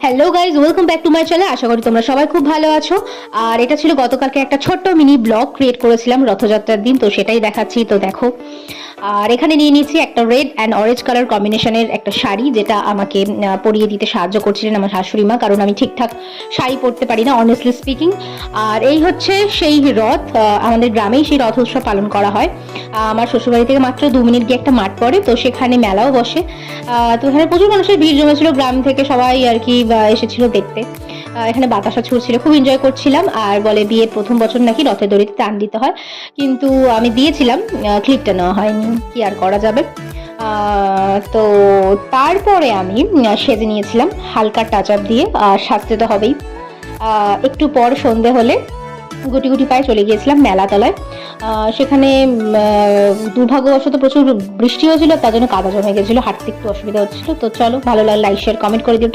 Hello guys, welcome back to my channel. আশা করি তোমরা সবাই খুব ভালো আছো। আর এটা ছিল গতকালকে একটা ছোট্ট মিনি ব্লগ ক্রিয়েট করেছিলাম রথযাত্রার দিন, তো সেটাই দেখাচ্ছি। তো দেখো, আর এখানে নিয়ে নিয়েছি একটা রেড অ্যান্ড অরেঞ্জ কালার কম্বিনেশনের একটা শাড়ি, যেটা আমাকে পরিয়ে দিতে সাহায্য করছিলেন আমার শাশুড়ি মা, কারণ আমি ঠিকঠাক শাড়ি পরতে পারি না, অনেস্টলি স্পিকিং। আর এই হচ্ছে সেই রথ। আমাদের গ্রামেই সেই রথ উৎসব পালন করা হয়। আমার শ্বশুরবাড়ি থেকে মাত্র 2 মিনিট গিয়ে একটা মাঠ পড়ে, তো সেখানে মেলাও বসে। তো এখানে প্রচুর মানুষের ভিড় জমেছিল, গ্রাম থেকে সবাই আর কি এসেছিল দেখতে। এখানে বাতাসা ছুটছিল, খুব এনজয় করছিলাম। আর বলে বিয়ের প্রথম বছর নাকি রথের দড়িতে টান দিতে হয়, কিন্তু আমি দিয়েছিলাম, ক্লিপটা নেওয়া হয়নি, কি আর করা যাবে। তো তারপরে আমি সেজে নিয়েছিলাম হালকা টাচ আপ দিয়ে, আর সাজতে তো হবেই। একটু পর সন্ধে হলে গুটি গুটি পায়ে চলে গিয়েছিলাম মেলা তলায়। সেখানে দুর্ভাগ্যবশত প্রচুর বৃষ্টি হয়েছিল, তার জন্য কাদা জমে গেছিল, হাঁটতে একটু অসুবিধা হচ্ছিল। তো চলো, ভালো লাগলে লাইক শেয়ার কমেন্ট করে দিও।